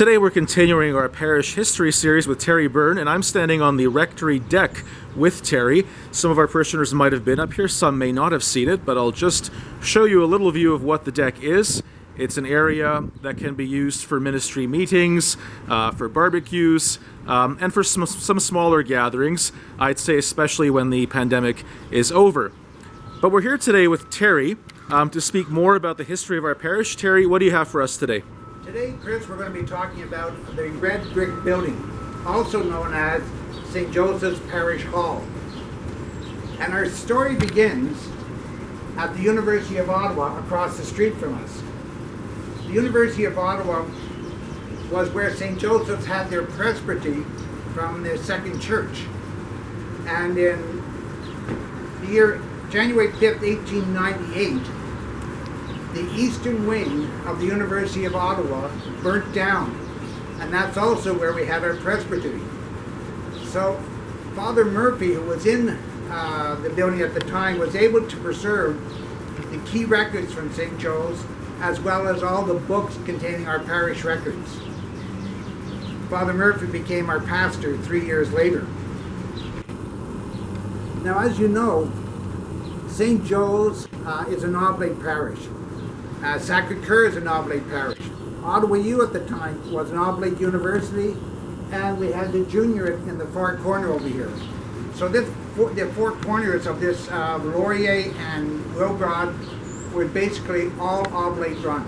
Today we're continuing our parish history series with Terry Byrne, and I'm standing on the rectory deck with Terry. Some of our parishioners might have been up here, some may not have seen it, but I'll just show you a little view of what the deck is. It's an area that can be used for ministry meetings, for barbecues, and for some smaller gatherings, I'd say especially when the pandemic is over. But we're here today with Terry to speak more about the history of our parish. Terry, what do you have for us today? Today, Chris, we're going to be talking about the red brick building, also known as St. Joseph's Parish Hall. And our story begins at the University of Ottawa across the street from us. The University of Ottawa was where St. Joseph's had their presbytery from their second church. And in the year January 5th, 1898, the eastern wing of the University of Ottawa burnt down, and that's also where we had our presbytery. So Father Murphy, who was in the building at the time, was able to preserve the key records from St. Joe's, as well as all the books containing our parish records. Father Murphy became our pastor 3 years later. Now, as you know, St. Joe's is an oblate parish. Sacré-Cœur is an oblate parish. Ottawa U at the time was an oblate university, and we had the juniorate in the far corner over here. So the four corners of this Laurier and Wilbrod were basically all oblate run.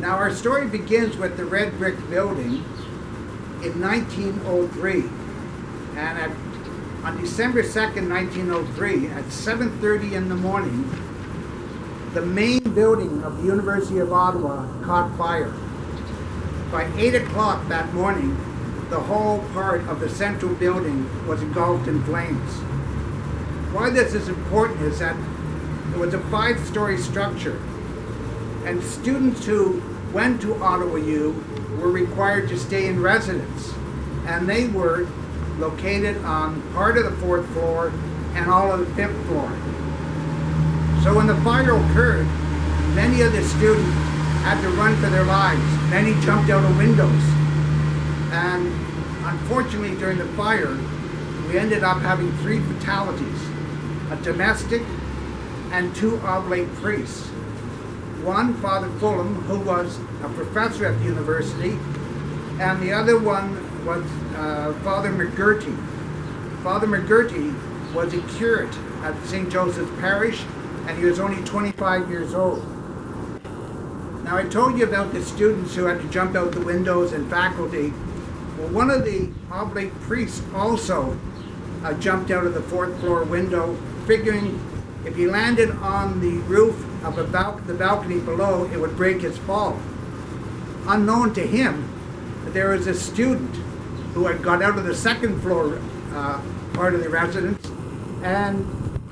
Now our story begins with the red brick building in 1903, and on December 2nd, 1903, at 7:30 in the morning, the main building of the University of Ottawa caught fire. By 8 o'clock that morning, the whole part of the central building was engulfed in flames. Why this is important is that it was a 5-story structure, and students who went to Ottawa U were required to stay in residence, and they were located on part of the 4th floor and all of the 5th floor. So when the fire occurred, many of the students had to run for their lives. Many jumped out of windows. And unfortunately, during the fire, we ended up having 3 fatalities: a domestic and 2 oblate priests. One, Father Fulham, who was a professor at the university, and the other one was Father McGurty. Father McGurty was a curate at St. Joseph's Parish, and he was only 25 years old. Now, I told you about the students who had to jump out the windows and faculty. Well, one of the oblate priests also jumped out of the 4th floor window, figuring if he landed on the roof of the balcony below, it would break his fall. Unknown to him, there was a student who had got out of the 2nd floor part of the residence and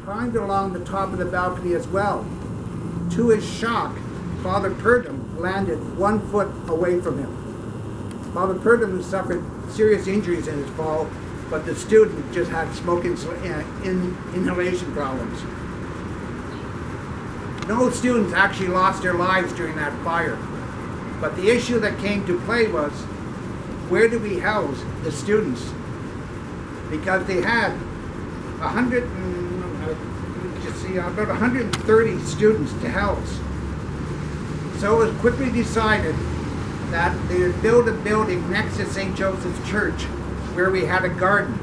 climbed along the top of the balcony as well. To his shock, Father Purdom landed 1 foot away from him. Father Purdom suffered serious injuries in his fall, but the student just had smoke inhalation problems. No students actually lost their lives during that fire, but the issue that came to play was, where do we house the students? Because they had about 130 students to house. So it was quickly decided that they would build a building next to St. Joseph's Church where we had a garden.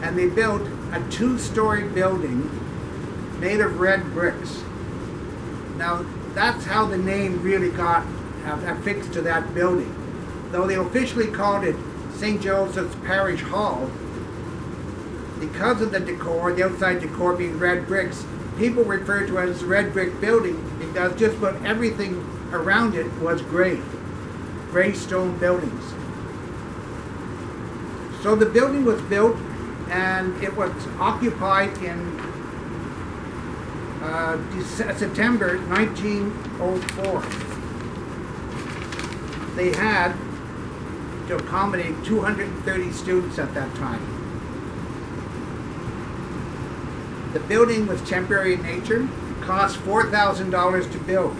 And they built a 2-story building made of red bricks. Now, that's how the name really got affixed to that building. Though they officially called it St. Joseph's Parish Hall, because of the decor, the outside decor being red bricks, people refer to it as the red brick building because just about everything around it was gray stone buildings. So the building was built, and it was occupied in September 1904. They had to accommodate 230 students at that time. The building was temporary in nature. It cost $4,000 to build.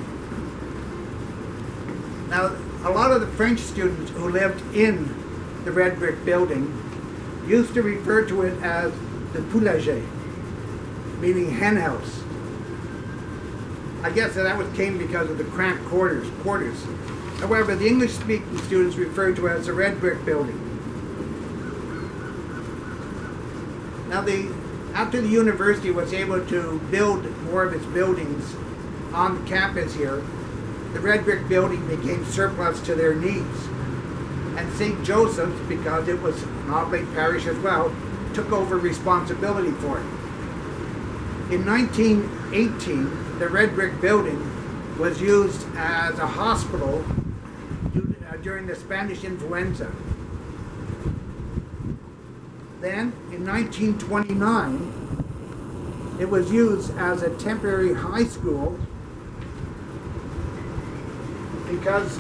Now, A lot of the French students who lived in the red brick building used to refer to it as the poulailler, meaning hen house. I guess that came because of the cramped quarters. However, the English-speaking students referred to it as the red brick building. Now, after the university was able to build more of its buildings on the campus here, the red brick building became surplus to their needs. And St. Joseph's, because it was an Oblate parish as well, took over responsibility for it. In 1918, the red brick building was used as a hospital during the Spanish influenza. Then, in 1929, it was used as a temporary high school because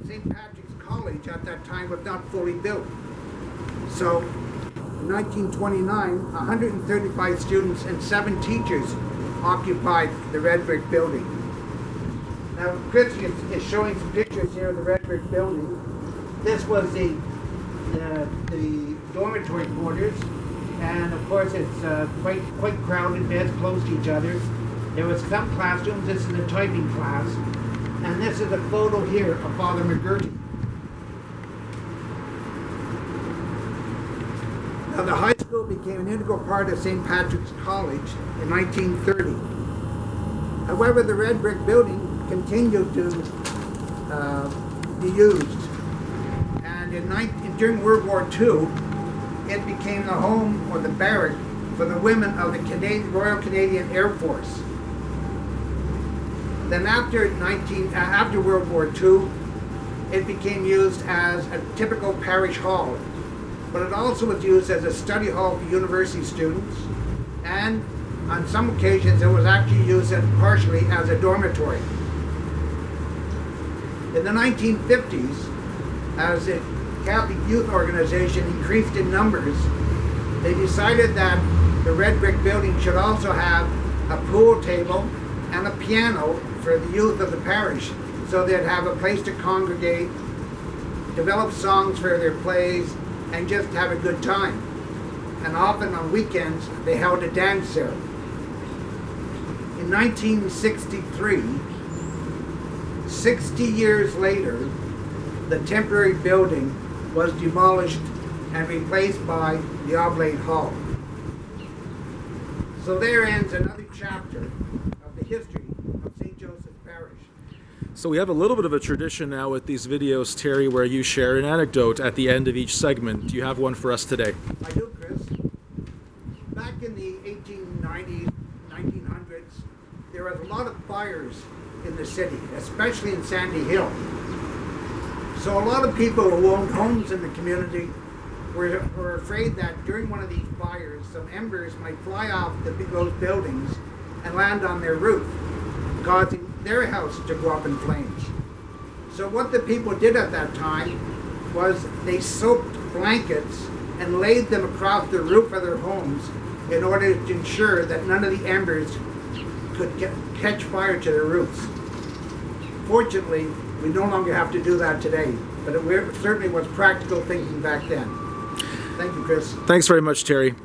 St. Patrick's College at that time was not fully built. So, in 1929, 135 students and 7 teachers occupied the red brick building. Now, Chris is showing some pictures here of the red brick building. This was the dormitory quarters, and of course it's quite crowded, beds close to each other. There was some classrooms. This is a typing class, and this is a photo here of Father McGurty. Now, the high school became an integral part of St. Patrick's College in 1930. However, the red brick building continued to be used, and during World War II, it became the home or the barrack for the women of the Royal Canadian Air Force. Then after World War II, it became used as a typical parish hall, but it also was used as a study hall for university students, and on some occasions it was actually used partially as a dormitory. In the 1950s, as the Catholic Youth Organization increased in numbers, they decided that the red brick building should also have a pool table and a piano for the youth of the parish, so they'd have a place to congregate, develop songs for their plays, and just have a good time. And often on weekends, they held a dance there. In 1963, 60 years later, the temporary building was demolished and replaced by the Oblate Hall. So there ends another chapter of the history of St. Joseph's Parish. So we have a little bit of a tradition now with these videos, Terry, where you share an anecdote at the end of each segment. Do you have one for us today? I do, Chris. Back in the 1890s, 1900s, there was a lot of fires in the city, especially in Sandy Hill. So a lot of people who owned homes in the community were afraid that during one of these fires, some embers might fly off those buildings and land on their roof, causing their house to go up in flames. So what the people did at that time was they soaked blankets and laid them across the roof of their homes in order to ensure that none of the embers could catch fire to their roofs. Fortunately, we no longer have to do that today, but it certainly was practical thinking back then. Thank you, Chris. Thanks very much, Terry.